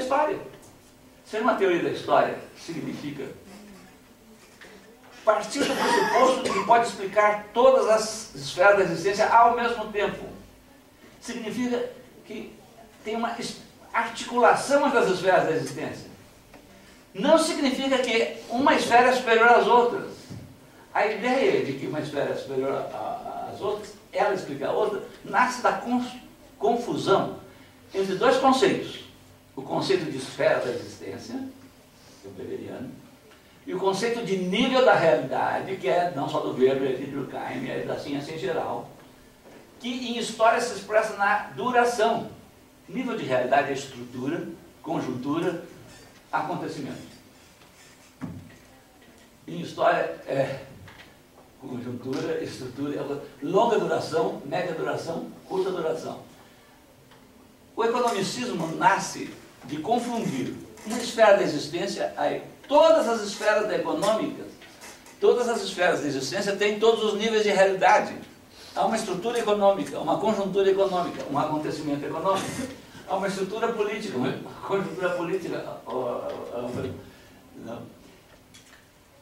história. Ser uma teoria da história significa partir do pressuposto de que pode explicar todas as esferas da existência ao mesmo tempo. Significa que tem uma articulação entre as esferas da existência. Não significa que uma esfera é superior às outras. A ideia de que uma esfera é superior às outras, ela explica a outra, nasce da confusão entre dois conceitos. O conceito de esfera da existência, que é o weberiano, e o conceito de nível da realidade, que é não só do Weber, é de Durkheim, é da ciência em geral, que em história se expressa na duração. Nível de realidade é estrutura, conjuntura, acontecimento. Em história é conjuntura, estrutura, longa duração, média duração, curta duração. O economicismo nasce de confundir uma esfera da existência, aí todas as esferas econômicas, todas as esferas da existência têm todos os níveis de realidade. Há uma estrutura econômica, uma conjuntura econômica, um acontecimento econômico. Há uma estrutura política, uma conjuntura política. Não.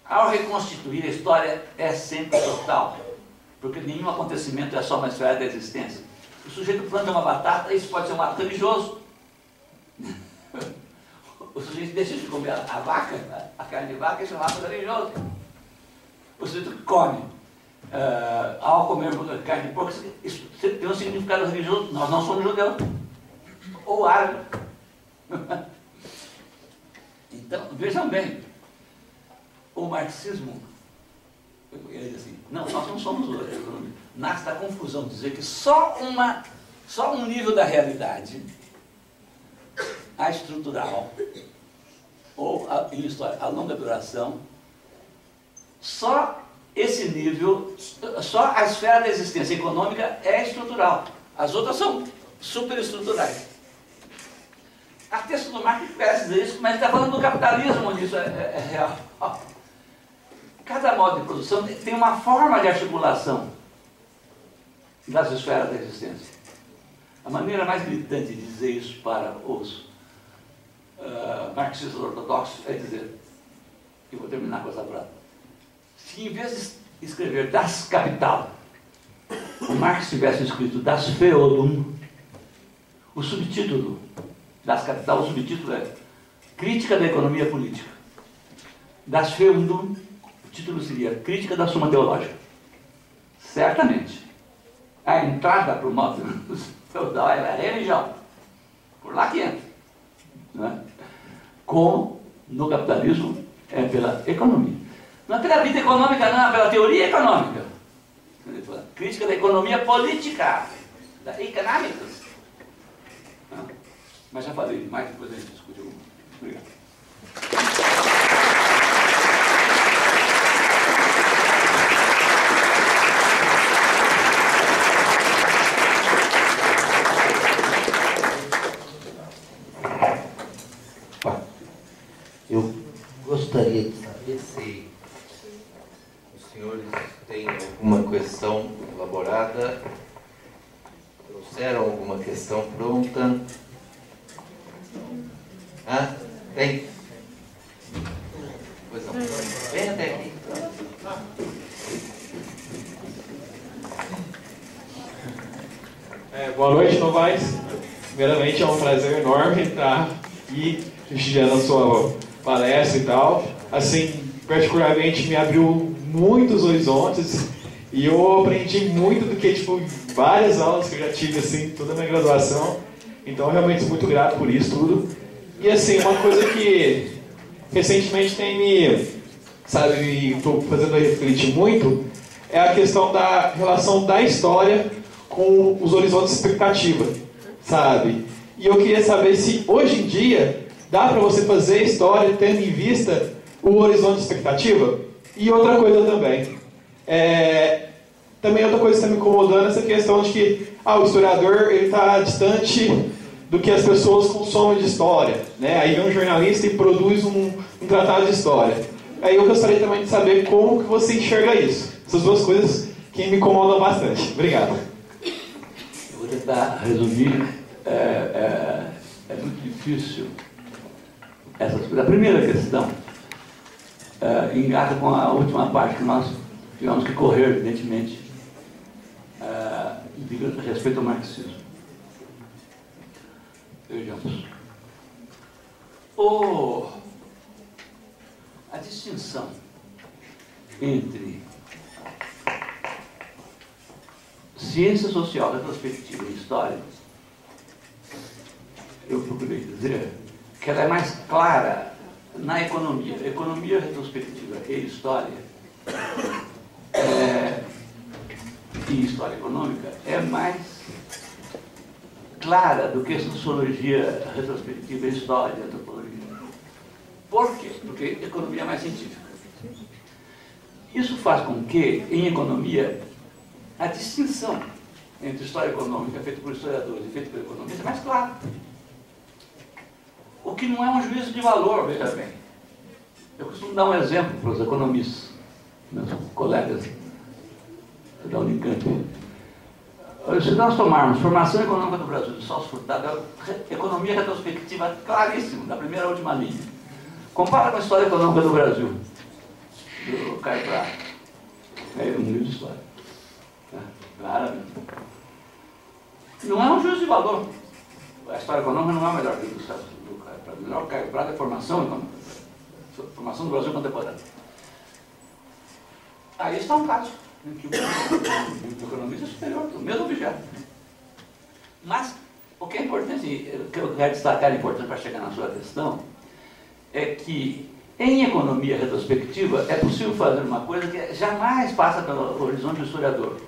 Ao reconstituir a história é sempre total, porque nenhum acontecimento é só uma esfera da existência. O sujeito planta uma batata, isso pode ser um ato religioso. O sujeito deixa de comer a vaca, a carne de vaca, isso é um ato religioso. O sujeito come. Ao comer carne de porco, isso tem um significado religioso. Nós não somos judeus. Ou árabe. Então, vejam bem. O marxismo, ele diz assim, não, nós não somos economia. Nasce da confusão, dizer que só um nível da realidade, a estrutural, ou em história, a longa duração, só esse nível, só a esfera da existência econômica é estrutural. As outras são superestruturais. A texto do Marx parece dizer isso, mas está falando do capitalismo, onde isso é real. Cada modo de produção tem uma forma de articulação das esferas da existência. A maneira mais gritante de dizer isso para os marxistas ortodoxos é dizer, e vou terminar com essa frase, se em vez de escrever Das Kapital, o Marx tivesse escrito Das Feodum, o subtítulo Das Kapital, o subtítulo é Crítica da Economia Política. Das Feodum, o título seria Crítica da Suma Teológica. Certamente, a entrada para o modo feudal é a religião. Por lá que entra. Não é? Como no capitalismo é pela economia. Não é pela vida econômica, não, é pela teoria econômica. Crítica da economia política, da economics. Mas já falei demais, depois a gente discute alguma coisa. Obrigado. Eu gostaria de saber se os senhores têm alguma questão elaborada, trouxeram alguma questão pronta. Ah, tem? Pois não. Vem até aqui. Boa noite, Novaes. Primeiramente, é um prazer enorme estar aqui prestigiando a sua palestra e tal. Assim, particularmente me abriu muitos horizontes e eu aprendi muito do que, tipo, várias aulas que eu já tive, assim, toda a minha graduação. Então, realmente sou muito grato por isso tudo. E, assim, uma coisa que recentemente tem me estou fazendo refletir muito, é a questão da relação da história com os horizontes de expectativa, sabe? E eu queria saber se, hoje em dia, dá para você fazer história tendo em vista o horizonte de expectativa? E outra coisa também, também outra coisa que está me incomodando é essa questão de que o historiador está distante do que as pessoas consomem de história, né? Aí vem um jornalista e produz um tratado de história. Aí eu gostaria também de saber como que você enxerga isso. Essas duas coisas que me incomodam bastante. Obrigado. Eu vou tentar resumir. É muito difícil A primeira questão engata com a última parte que nós tivemos que correr, evidentemente, a respeito ao marxismo. Vejamos. A distinção entre ciência social, retrospectiva e história, eu procurei dizer que ela é mais clara na economia. Economia retrospectiva e história, e história econômica, é mais clara do que sociologia retrospectiva e história e antropologia. Por quê? Porque economia é mais científica. Isso faz com que, em economia, a distinção entre história econômica feita por historiadores e feita por economistas é mais clara. O que não é um juízo de valor, veja bem. Eu costumo dar um exemplo para os economistas, meus colegas da Unicamp. Se nós tomarmos Formação Econômica do Brasil, de Celso Furtado, economia retrospectiva claríssimo, da primeira à última linha. Compara com a História Econômica do Brasil, do Caio Prado. É um livro de história. Claramente. Não é um juízo de valor. A História Econômica não é o melhor livro do Caio Prado. O melhor Caio Prado é Formação Econômica. Formação do Brasil Contemporâneo. Aí está um caso em que o economista é superior, o mesmo objeto. Mas o que é importante, o que eu quero destacar importante para chegar na sua questão, é que em economia retrospectiva é possível fazer uma coisa que jamais passa pelo horizonte do historiador,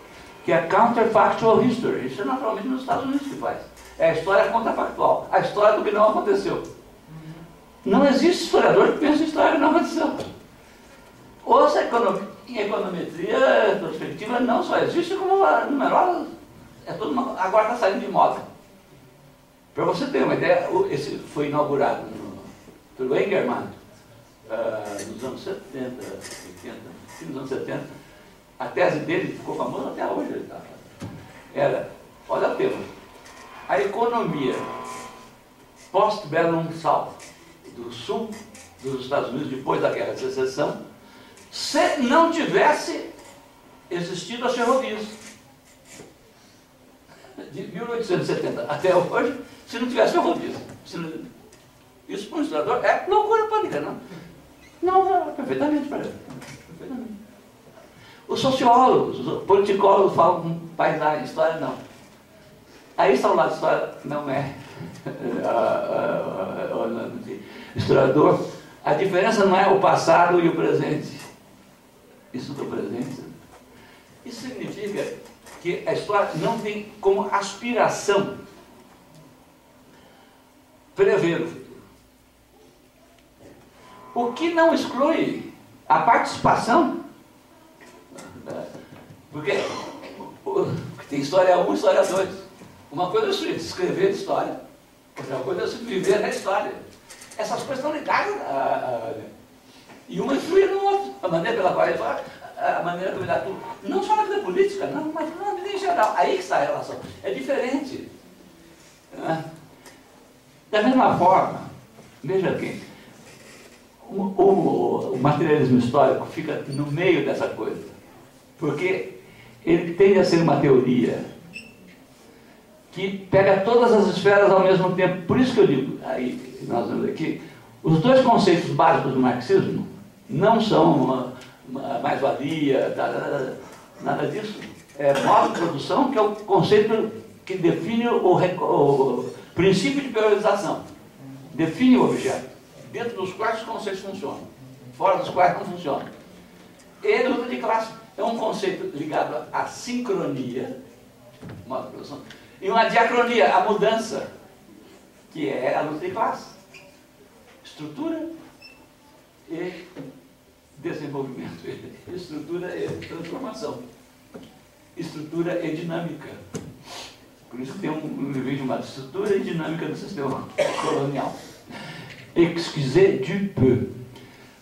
que é a counterfactual history. Isso é naturalmente nos Estados Unidos que faz. É a história contrafactual, a história do que não aconteceu. Não existe historiador que pense em história que não aconteceu. Ouça, em econometria retrospectiva não só existe, como numerosa, agora está saindo de moda. Para você ter uma ideia, esse foi inaugurado pelo Engerman nos anos 70, 80, nos anos 70. A tese dele ficou famosa até hoje. Era, olha o tema, a economia post-Bellum South, do sul dos Estados Unidos, depois da Guerra de Secessão, se não tivesse existido as ferrovias. De 1870 até hoje, se não tivesse ferrovias. Isso para um historiador é loucura pânica, não? Não, perfeitamente para ele. Perfeitamente. Os sociólogos, os politicólogos falam com paisagem, história não. Aí está o lado de história, não é historiador. A diferença não é o passado e o presente. Isso do presente. Isso significa que a história não tem como aspiração prever o futuro. O que não exclui a participação, porque tem história 1 e história 2. Uma coisa é escrever história, outra coisa é viver na história. Essas coisas estão ligadas e uma influi no outro. A maneira pela qual ele fala, a maneira como ele atua. Não só na vida política, não, mas na vida em geral. Aí que está a relação. É diferente. Da mesma forma, veja aqui, o materialismo histórico fica no meio dessa coisa. Porque ele tende a ser uma teoria que pega todas as esferas ao mesmo tempo. Por isso que eu digo, aí nós vemos aqui, os dois conceitos básicos do marxismo não são mais-valia, nada disso. É modo de produção, que é o conceito que define o princípio de priorização. Define o objeto, dentro dos quais os conceitos funcionam, fora dos quais não funcionam. E luta de classe é um conceito ligado à sincronia, modo de produção, e uma diacronia, a mudança, que é a luta de classe. Estrutura e desenvolvimento. Estrutura e transformação. Estrutura e dinâmica. Por isso que tem um livro chamado Estrutura e Dinâmica do Sistema Colonial. Excusez du peu.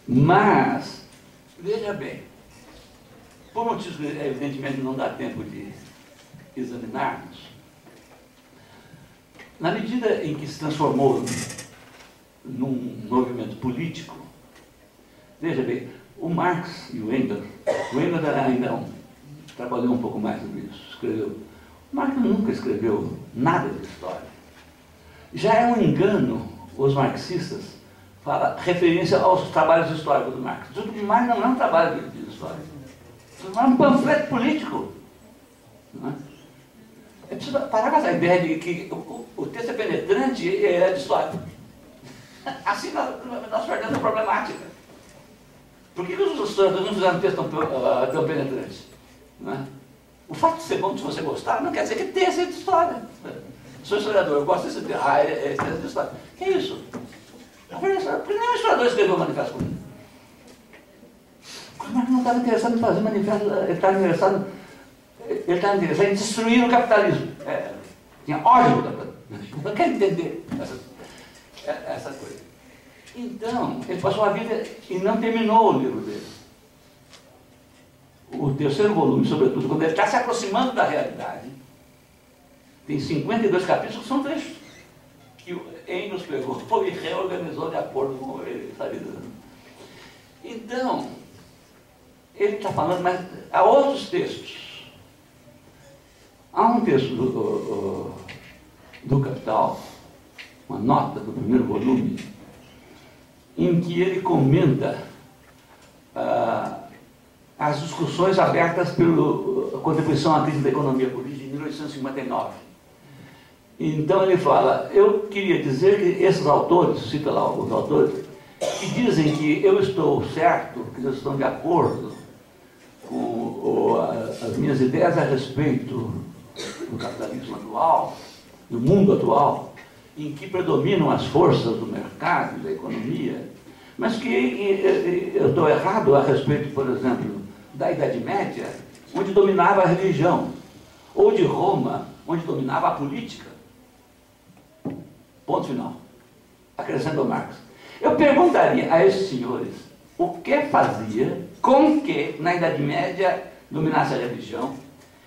Mas, veja bem, por motivos que evidentemente não dá tempo de examinarmos, na medida em que se transformou num movimento político. Veja bem, o Marx e o Engels ainda trabalhou um pouco mais sobre isso, escreveu. O Marx nunca escreveu nada de história. Já é um engano os marxistas falar referência aos trabalhos históricos do Marx. O Marx não é um trabalho de história. É um panfleto político. Não é? É preciso parar com essa ideia de que o texto é penetrante e é de história. Assim nós perdemos a problemática. Por que os historiadores não fizeram um texto tão penetrante? Não é? O fato de ser bom, se você gostar, não quer dizer que tenha sido de história. Sou historiador, eu gosto desse texto. É texto de história. Que é isso? Porque nenhum historiador escreveu o Manifesto Comunista. O Marx não estava interessado em fazer manifesto, ele estava interessado em destruir o capitalismo. Tinha ódio do capitalismo. Não quer entender essa coisa. Então, ele passou a vida e não terminou o livro dele. O terceiro volume, sobretudo, quando ele está se aproximando da realidade, tem 52 capítulos que são trechos que o Engels pegou e reorganizou de acordo com ele, sabe? Então, ele está falando, mas há outros textos. Há um texto do Capital, uma nota do primeiro volume, em que ele comenta as discussões abertas pela contribuição à crise da economia política em 1859. Então ele fala, eu queria dizer que esses autores, cita lá alguns autores, que dizem que eu estou certo, que eles estão de acordo com as minhas ideias a respeito do capitalismo atual, do mundo atual, em que predominam as forças do mercado, da economia, mas que eu estou errado a respeito, por exemplo, da Idade Média, onde dominava a religião, ou de Roma, onde dominava a política. Ponto final. Acrescentou Marx. Eu perguntaria a esses senhores o que fazia com que na Idade Média dominasse a religião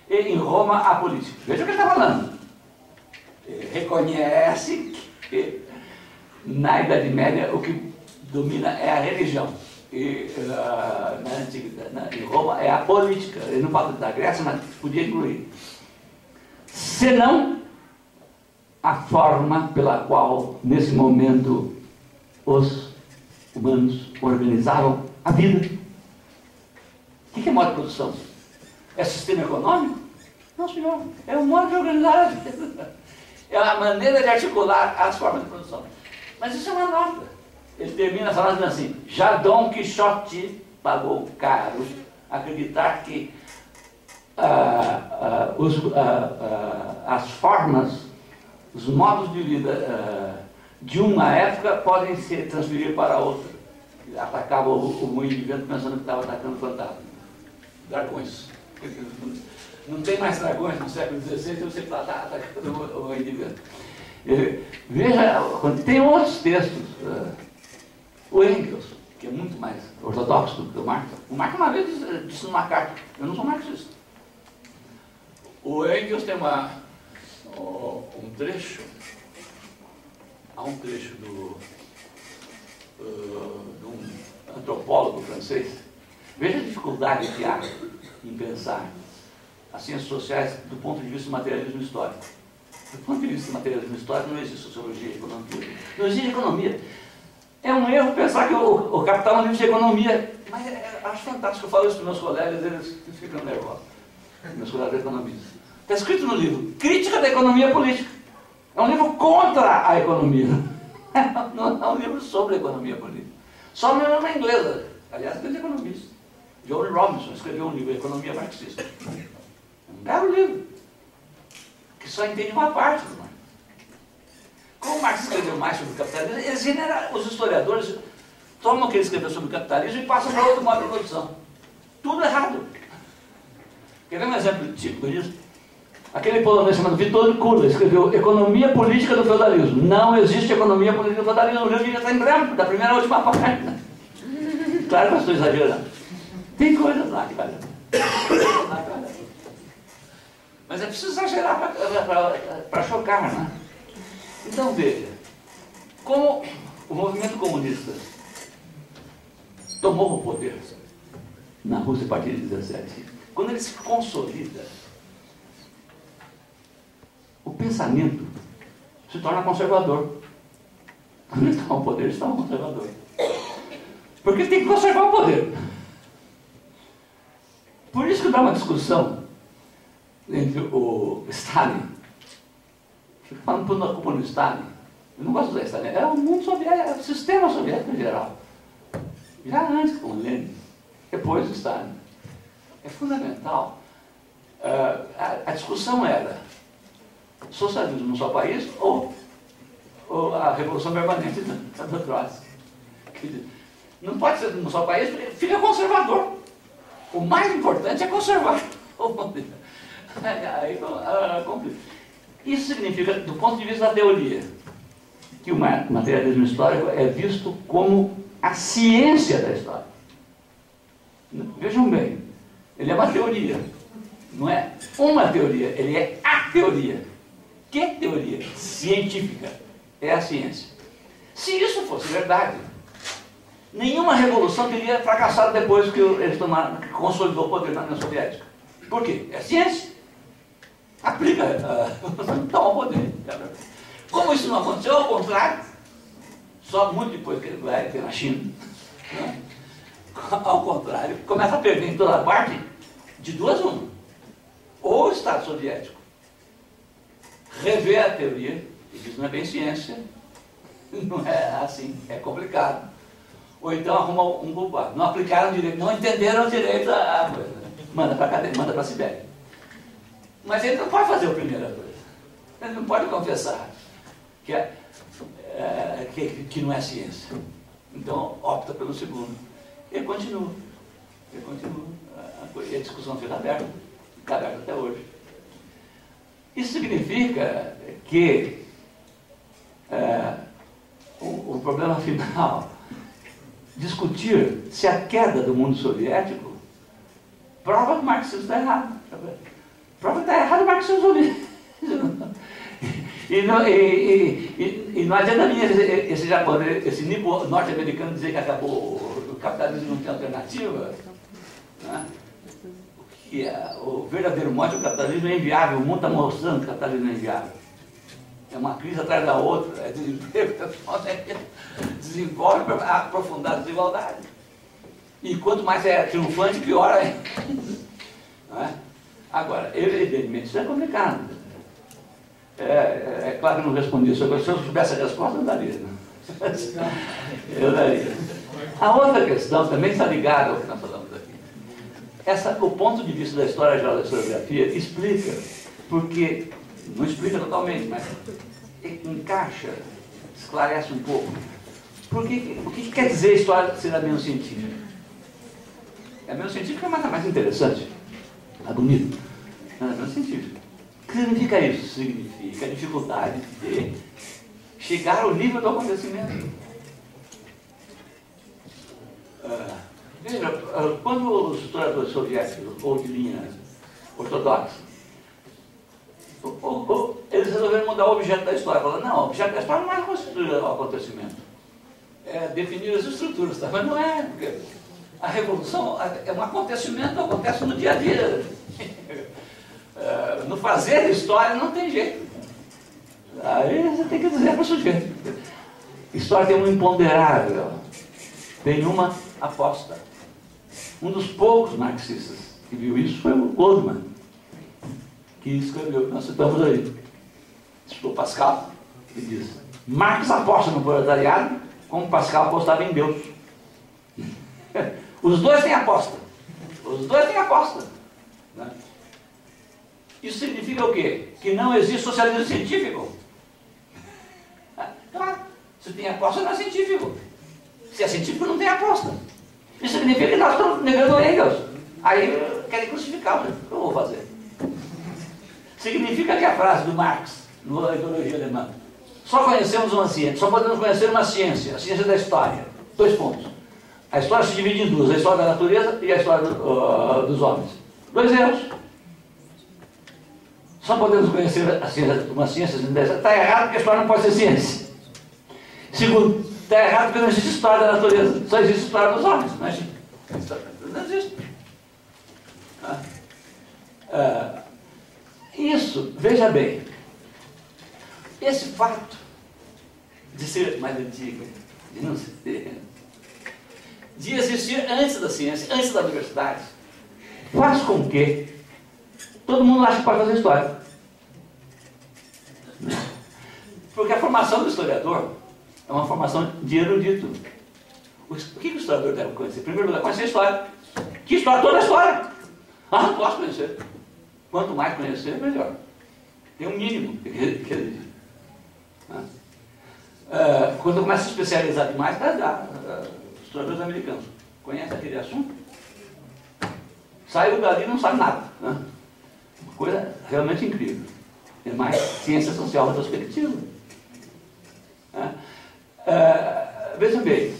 e em Roma a política. Veja o que ele está falando. Ele reconhece que na Idade Média o que domina é a religião. E em Roma é a política. Ele não fala da Grécia, mas podia incluir. Senão a forma pela qual, nesse momento, os humanos organizavam a vida. O que é modo de produção? É sistema econômico? Não, senhor. É o modo de organizar a vida. É a maneira de articular as formas de produção. Mas isso é uma nota. Ele termina falando assim, já Dom Quixote pagou caro acreditar que as formas, os modos de vida de uma época podem se transferir para outra. Ele atacava o moinho de vento pensando que estava atacando fantasma. Dragões. Não tem mais dragões no século XVI, você está atacando o moinho de vento. Veja, tem outros textos. O Engels, que é muito mais ortodoxo do que o Marx. O Marx uma vez disse numa carta, eu não sou marxista. O Engels tem um trecho, há um trecho de um antropólogo francês. Veja a dificuldade que há em pensar as ciências sociais do ponto de vista do materialismo histórico. Do ponto de vista do materialismo histórico não existe sociologia e economia. Não existe economia. É um erro pensar que o capital é um livro de economia. Mas acho fantástico, eu falo isso para meus colegas, eles ficam nervosos. Meus colegas economistas. Está escrito no livro, Crítica da Economia Política. É um livro contra a economia. Não é um livro sobre a economia política. Só no nome inglesa. Aliás, grande economista. John Robinson escreveu um livro, Economia Marxista. Um belo livro. Que só entende uma parte do Marx. Como o Marx escreveu mais sobre o capitalismo, os historiadores tomam o que ele escreveu sobre o capitalismo e passam para outro modo de produção. Tudo errado. Quer ver um exemplo típico disso? Aquele polonês chamado Witold Kula escreveu Economia Política do Feudalismo. Não existe economia política do feudalismo. O livro já está em branco, da primeira à última página. Claro que eu estou exagerando. Tem coisas lá que valem. Mas é preciso exagerar para chocar, né? Então veja, como o movimento comunista tomou o poder na Rússia a partir de 17, quando ele se consolida, o pensamento se torna conservador. Quando ele toma o poder, ele se torna conservador. Porque ele tem que conservar o poder. Por isso que dá uma discussão entre o Stalin, fica falando por culpa no Stalin. Eu não gosto de usar Stalin, é o mundo soviético, é o sistema soviético em geral. Já antes com o Lenin, depois do Stalin. É fundamental. A discussão era socialismo no seu país ou a revolução permanente da Trotsky. Não pode ser no seu país porque fica conservador. O mais importante é conservar o poder. Aí complica. Isso significa, do ponto de vista da teoria, que o materialismo histórico é visto como a ciência da história. Vejam bem, ele é uma teoria, não é uma teoria, ele é a teoria. Que teoria? Científica. É a ciência. Se isso fosse verdade, nenhuma revolução teria fracassado depois que eles tomaram, que consolidou o poder na União Soviética. Por quê? É ciência. Aplica, toma o poder. Como isso não aconteceu, ao contrário, só muito depois que ele vai ter na China, né? Ao contrário, começa a perder em toda parte, de duas uma. Ou o Estado soviético rever a teoria, e isso não é bem ciência, não é assim, é complicado. Ou então arruma um culpado. Não aplicaram direito, não entenderam direito a coisa. Manda para a cadeia, manda para a Sibéria. Mas ele não pode fazer a primeira coisa. Ele não pode confessar que não é ciência. Então opta pelo segundo. Ele continua. Ele continua. A discussão fica aberta. Fica aberta até hoje. Isso significa que o problema final, discutir se a queda do mundo soviético prova que o marxismo está errado. Prova que está errado o marxismo soviético. E não adianta vir esse japonês, esse nipo norte-americano dizer que acabou o capitalismo não tem alternativa. Né? Que o verdadeiro mote do capitalismo é inviável, o mundo está mostrando que o capitalismo é inviável. É uma crise atrás da outra, é desemprego, desenvolve para aprofundar a desigualdade. E quanto mais é triunfante, pior é. Não é? Agora, evidentemente, isso é complicado. É claro que eu não respondi isso. Se eu soubesse a resposta, eu daria. Eu daria. A outra questão também está ligada ao que nós falamos aqui. O ponto de vista da história geral da historiografia explica, porque, não explica totalmente, mas encaixa, esclarece um pouco. O que quer dizer a história ser a menos científica? A menos científica, mas a mais interessante, a bonita. A menos científica. O que significa isso? Significa a dificuldade de chegar ao nível do acontecimento. Veja, quando os historiadores soviéticos, ou de linha ortodoxa, eles resolveram mudar o objeto da história. Falaram, não, o objeto da história não é constituir o acontecimento. É definir as estruturas, tá? Mas não é, porque a revolução é um acontecimento que acontece no dia a dia. No fazer história não tem jeito. Aí você tem que dizer para o sujeito. História tem um imponderável, tem uma aposta. Um dos poucos marxistas que viu isso foi o Goldman, que escreveu, nós citamos aí. Citou Pascal, que diz: Marx aposta no proletariado como Pascal apostava em Deus. Os dois têm aposta. Os dois têm aposta. Né? Isso significa o quê? Que não existe socialismo científico. Claro, se tem aposta não é científico. Se é científico não tem aposta. Isso significa que nós estamos negando Engels. Aí querem crucificar, o que eu vou fazer? Significa que a frase do Marx, na ideologia alemã, só conhecemos uma ciência, só podemos conhecer uma ciência, a ciência da história. 2 pontos. A história se divide em 2, a história da natureza e a história dos homens. 2 erros. Só podemos conhecer a ciência, uma ciência. Está errado porque a história não pode ser ciência. Segundo, Está errado porque não existe história da natureza, só existe história dos homens. Imagina. Não existe. Isso, veja bem, esse fato de ser mais antigo, de não ser, de existir antes da ciência, antes da universidade, faz com que todo mundo ache que pode fazer história. Porque a formação do historiador é uma formação de erudito. O que o historiador deve conhecer? Em primeiro lugar, conhecer a história. Que história? Toda a história. Não posso conhecer. Quanto mais conhecer, melhor. Tem um mínimo que exige. Quando começa a se especializar demais, os historiadores americanos conhecem aquele assunto, saiu dali e não sabe nada. Uma coisa realmente incrível. É mais ciência social retrospectiva. Veja bem,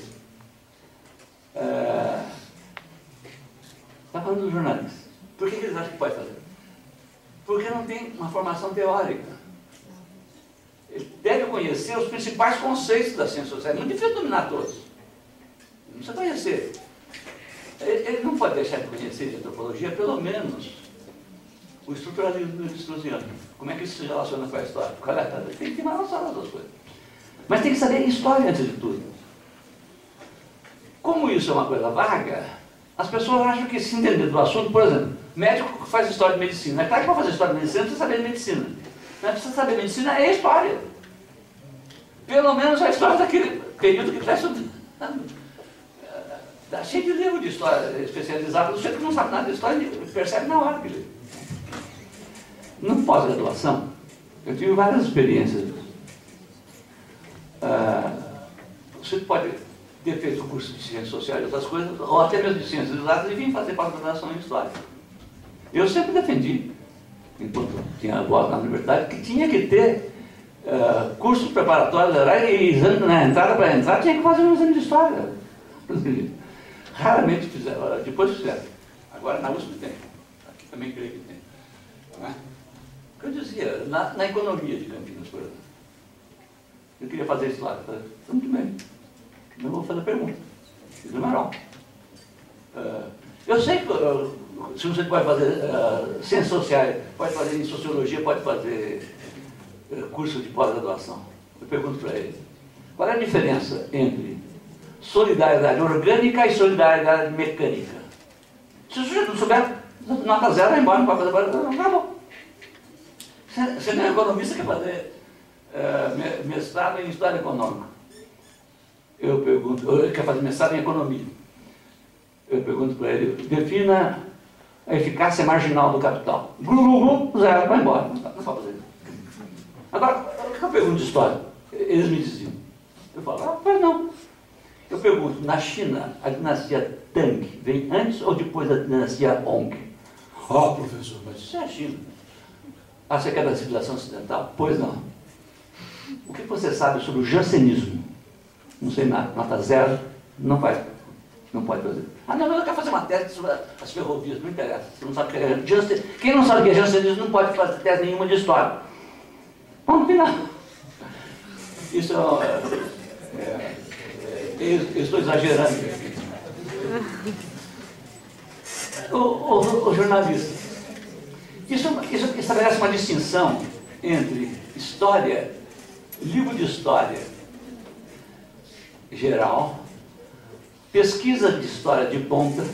está falando dos jornalistas. Por que eles acham que pode fazer? Porque não tem uma formação teórica. Ele deve conhecer os principais conceitos da ciência social. É muito difícil dominar todos. Não precisa conhecer. Ele não pode deixar de conhecer de antropologia, pelo menos, o estruturalismo discursiano. Como é que isso se relaciona com a história? Tem que ter uma noção das duas coisas. Mas tem que saber história antes de tudo. Como isso é uma coisa vaga, as pessoas acham que se entender do assunto, por exemplo, médico que faz história de medicina. É claro que para fazer história de medicina não precisa saber de medicina. Mas precisa saber medicina é história. Pelo menos a história daquele período que está estudando. Está cheio de livro de história especializado. O sujeito que não sabe nada de história, ele percebe na hora que lê. No pós-graduação, eu tive várias experiências. Você pode ter feito um curso de ciências sociais e outras coisas, ou até mesmo de ciências exatas, e vir fazer pós-graduação em história. Eu sempre defendi, enquanto tinha voz na universidade, que tinha que ter cursos preparatórios e exame na entrada para entrar, tinha que fazer um exame de história. Raramente fizeram, depois fizeram. Agora na USP tem, aqui também creio que tem. Não é? O que eu dizia, na economia de Campinas, por exemplo. Eu queria fazer história. Falei, muito bem. Eu vou fazer pergunta. Fiz o Marol. Eu sei que se você pode fazer ciências sociais, pode fazer em sociologia, pode fazer curso de pós-graduação. Eu pergunto para ele, qual é a diferença entre solidariedade orgânica e solidariedade mecânica? Se o sujeito não souber, nota zero, vai embora, não pode fazer pós-graduação, acabou. Você não é economista, quer fazer mestrado em História Econômica. Eu pergunto, ele quer fazer mestrado em Economia. Eu pergunto para ele, defina a eficácia marginal do capital. Zero, vai embora, não pode fazer. Agora, o que eu pergunto de História? Eles me diziam. Eu falo, pois não. Eu pergunto, na China, a dinastia Tang vem antes ou depois da dinastia Ong? Professor, mas isso é a China. Você quer da civilização ocidental? Pois não. O que você sabe sobre o jansenismo? Não sei nada. Nota zero, não vai. Não pode fazer. Não, eu quero fazer uma tese sobre as ferrovias. Não interessa. Você não sabe o que é jansenismo. Quem não sabe o que é jansenismo não pode fazer tese nenhuma de história. Vamos final. Isso eu estou exagerando. O jornalista. Isso estabelece uma distinção entre história, livro de história geral, pesquisa de história de ponta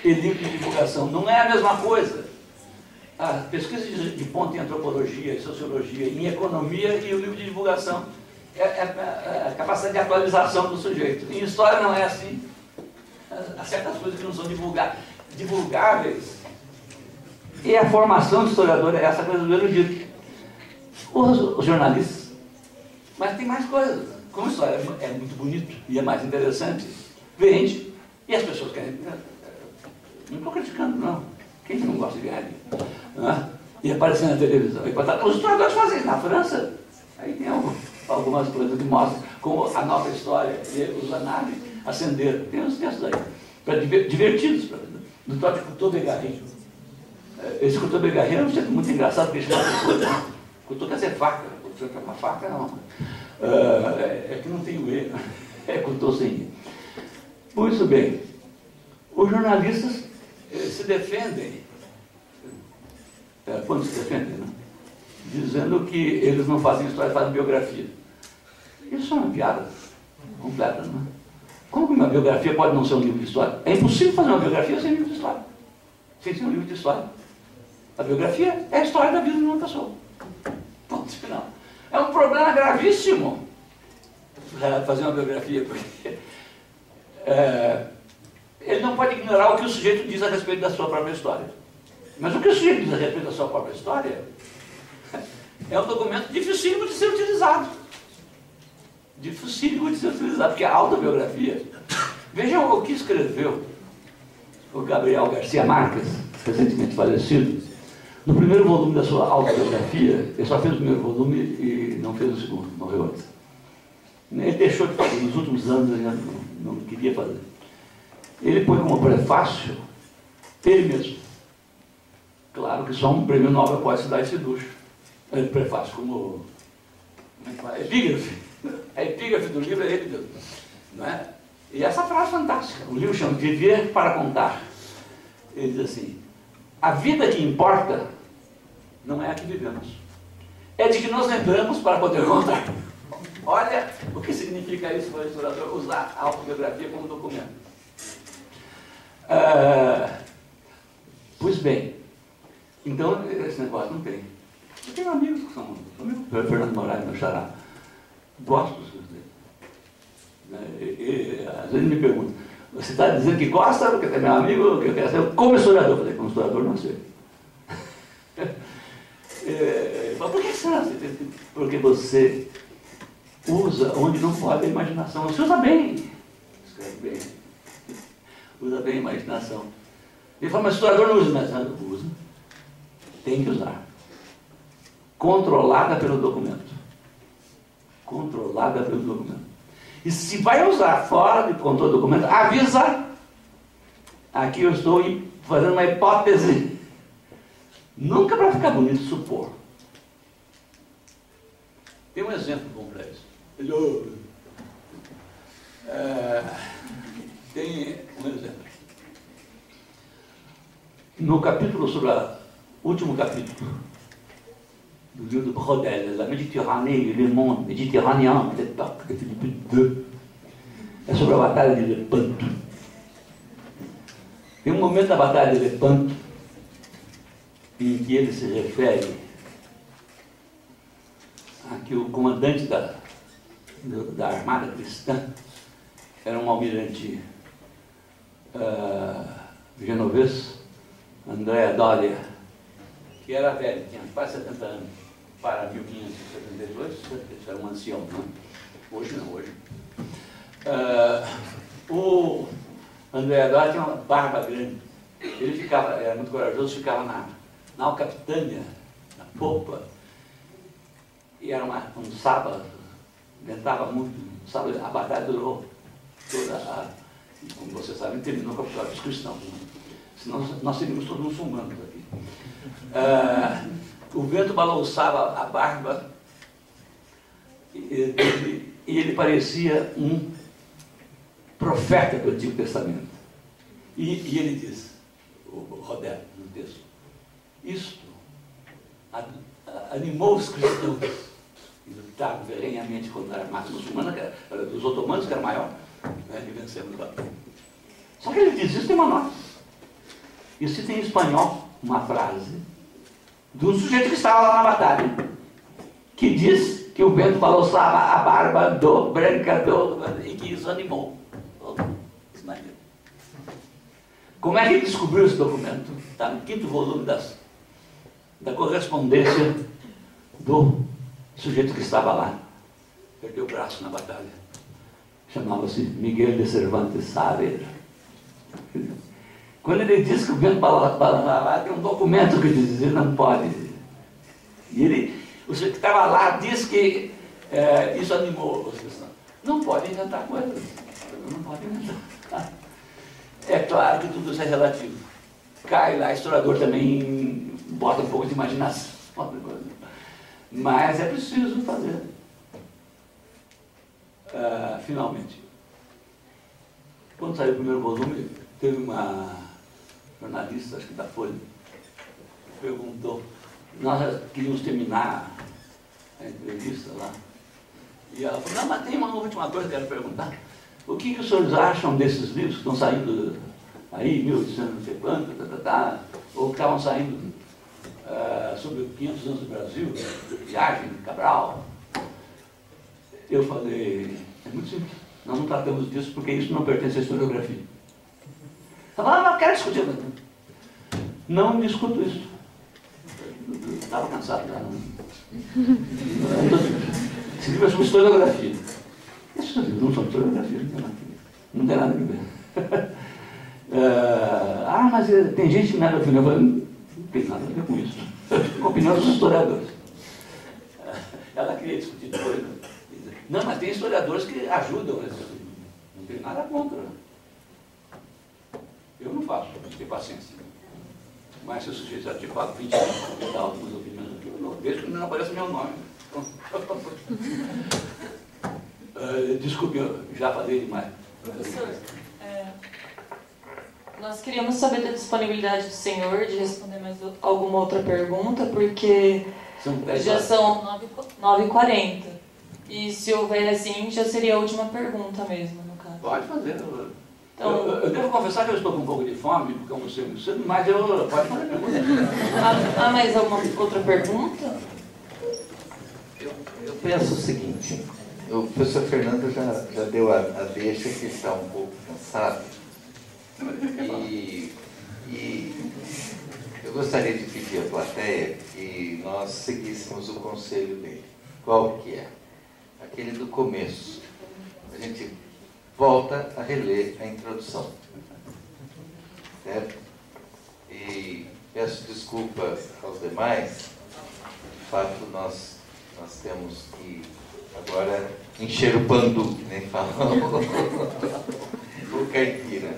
e livro de divulgação. Não é a mesma coisa. A pesquisa de ponta em antropologia, em sociologia, em economia e o livro de divulgação é a capacidade de atualização do sujeito. Em história não é assim. Há certas coisas que não são divulgáveis. E a formação do historiador é essa coisa do erudito. Os jornalistas. Mas tem mais coisas. Como a história é muito bonito e é mais interessante, vende. E as pessoas querem. Não estou criticando, não. Quem não gosta de ganhar dinheiro? E aparecer na televisão. Os historiadores fazem isso na França. Aí tem algumas coisas que mostram como a nova história e os análises acenderam. Tem uns textos aí. Para divertidos. Do tópico Couteau-Begarry. Esse Couteau-Begarry é um jeito muito engraçado, porque ele chama de Couteau quer dizer faca. Couteau quer uma faca, não. É que não tem o E, é que eu estou sem E. Muito bem. Os jornalistas se defendem, quando se defendem, né? Dizendo que eles não fazem história, fazem biografia. Isso é uma piada completa, não é? Como que uma biografia pode não ser um livro de história? É impossível fazer uma biografia sem livro de história. Sem ser um livro de história. A biografia é a história da vida de uma pessoa. Ponto final. É um problema gravíssimo fazer uma biografia, porque ele não pode ignorar o que o sujeito diz a respeito da sua própria história. Mas o que o sujeito diz a respeito da sua própria história é um documento dificílimo de ser utilizado. Dificílimo de ser utilizado, porque a autobiografia... Vejam o que escreveu o Gabriel Garcia Marques, recentemente falecido. No primeiro volume da sua autobiografia, ele só fez o primeiro volume e não fez o segundo, morreu antes. Ele deixou de fazer, nos últimos anos ele não queria fazer. Ele põe como prefácio ele mesmo. Claro que só um prêmio Nobel pode se dar esse luxo. Ele prefácio como epígrafe. A epígrafe do livro é ele mesmo. Não é? E essa frase fantástica. O livro chama Viver para Contar. Ele diz assim: a vida que importa não é a que vivemos. É de que nos lembramos para poder contar. Olha o que significa isso para o historiador, usar a autobiografia como documento. Pois bem, então esse negócio não tem. Eu tenho amigos que são amigo Fernando Moraes, meu xará. Gosto dos filhos dele. Às vezes me perguntam: você está dizendo que gosta, porque é meu amigo, que eu quero ser como historiador? Eu falei: como historiador não sei. Por que será? Porque você usa onde não pode a imaginação. Você usa bem. Escreve bem. Usa bem a imaginação. Ele fala: mas o historiador não usa imaginação. Usa. Tem que usar. Controlada pelo documento. Controlada pelo documento. E se vai usar fora de controle do documento, avisa. Aqui eu estou fazendo uma hipótese. Nunca para ficar bonito supor. Tem um exemplo bom para isso. Tem um exemplo. No capítulo sobre o último capítulo do livro de Brodel, La Méditerranée et le monde méditerranéen de l'époque de Philippe II, é sobre a Batalha de Lepanto. Tem um momento da Batalha de Lepanto em que ele se refere a que o comandante da armada cristã era um almirante genovês, Andrea Doria, que era velho, tinha quase 70 anos, para 1572, isso era um ancião, não? Hoje não, hoje. O Andrea Doria tinha uma barba grande, ele ficava, era muito corajoso, ficava na alcapitânia, na popa, e era um sábado, ventava muito, sábado, a batalha durou toda como vocês sabem, terminou com a vitória dos cristãos, né? Senão nós seríamos todos muçulmanos aqui. O vento balançava a barba e ele parecia um profeta do Antigo Testamento. E ele diz, o Rodel, no texto, isto animou os cristãos e lutaram ferrenhamente contra a armada muçulmana, que era dos otomanos, que era maior, né, e vencemos a batalha. Só que ele diz, isso tem uma nota. Isso tem em espanhol uma frase de um sujeito que estava lá na batalha, que diz que o vento balançava a barba do brancador e que isso animou. Como é que ele descobriu esse documento? Está no 5º volume da correspondência do sujeito que estava lá. Perdeu o braço na batalha. Chamava-se Miguel de Cervantes Saavedra. Quando ele diz que o vento balançava, tem um documento que diz que ele não pode. E o sujeito que estava lá diz que isso animou os cristãos. Não pode inventar coisas. Não pode inventar. É claro que tudo isso é relativo. Cai lá, historiador também bota um pouco de imaginação. Mas é preciso fazer. finalmente, quando saiu o primeiro volume, teve uma jornalista, acho que da Folha, que perguntou, nós queríamos terminar a entrevista lá, e ela falou, não, mas tem uma última coisa que eu quero perguntar. O que os senhores acham desses livros que estão saindo aí, 1800 não sei quanto, ou que estavam saindo sobre 500 anos do Brasil, Viagem de Cabral? Eu falei, é muito simples, nós não tratamos disso porque isso não pertence à historiografia. Ela falou, não quero discutir. Não discuto isso. Estava cansado já. Esse livro é sobre historiografia. Esses livros não são historiografia, não tem nada a ver. Mas tem gente que nada a ver. Eu falei, não tem nada a ver com isso. Com a opinião dos historiadores. Ela queria discutir coisa. Não, mas tem historiadores que ajudam. Não tem nada contra. Eu não faço, não tenho paciência. Mas se o sujeito já te fala 20 anos, eu dá algumas opiniões aqui, eu não vejo que não aparece o meu nome. Desculpe, eu já falei demais. Professor, nós queríamos saber da disponibilidade do senhor de responder mais alguma outra pergunta, porque já são 9h40. E se houver assim, já seria a última pergunta mesmo, no caso. Pode fazer. Então, eu devo confessar que eu estou com um pouco de fome, porque eu almocei muito cedo, mas pode fazer a pergunta. Há mais alguma outra pergunta? Eu penso o seguinte, o professor Fernando já deu a deixa que está um pouco cansado. E eu gostaria de pedir à plateia que nós seguíssemos o conselho dele. Qual que é? Aquele do começo. A gente volta a reler a introdução. Certo? E peço desculpa aos demais. De fato, nós temos que agora encher o pandu, que nem falam. O caipira.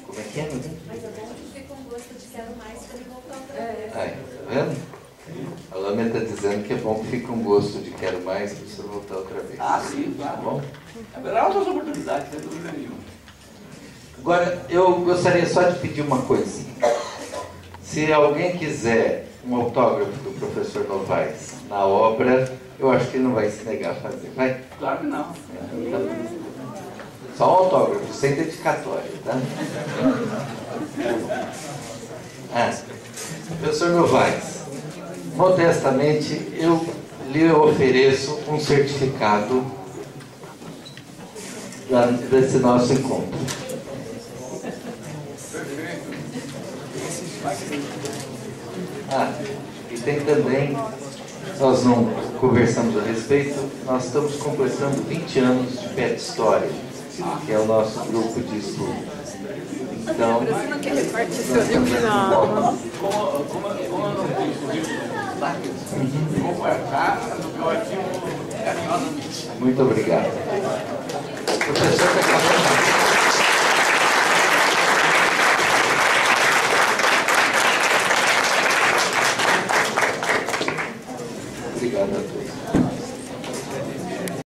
Como é que é? Mas é bom que fica com gosto de quero mais para ele voltar outra vez. Tá vendo? A Lâmina está dizendo que é bom que fica um gosto de quero mais para você voltar outra vez. Sim, claro. Tá bom? Haverá outras oportunidades, sem dúvida nenhuma. Agora, eu gostaria só de pedir uma coisinha. Se alguém quiser um autógrafo do professor Novaes na obra, eu acho que ele não vai se negar a fazer. Vai? Claro que não. Só um autógrafo, sem dedicatória, tá? Professor Novaes, modestamente, eu lhe ofereço um certificado desse nosso encontro. E tem também, nós não conversamos a respeito, nós estamos completando 20 anos de Pet Story, que é o nosso grupo de estudo. Então, Você não quer repartir seu livro, não? Como eu não tenho currículo, vou guardar no meu arquivo carinhosamente. muito obrigado. Professor,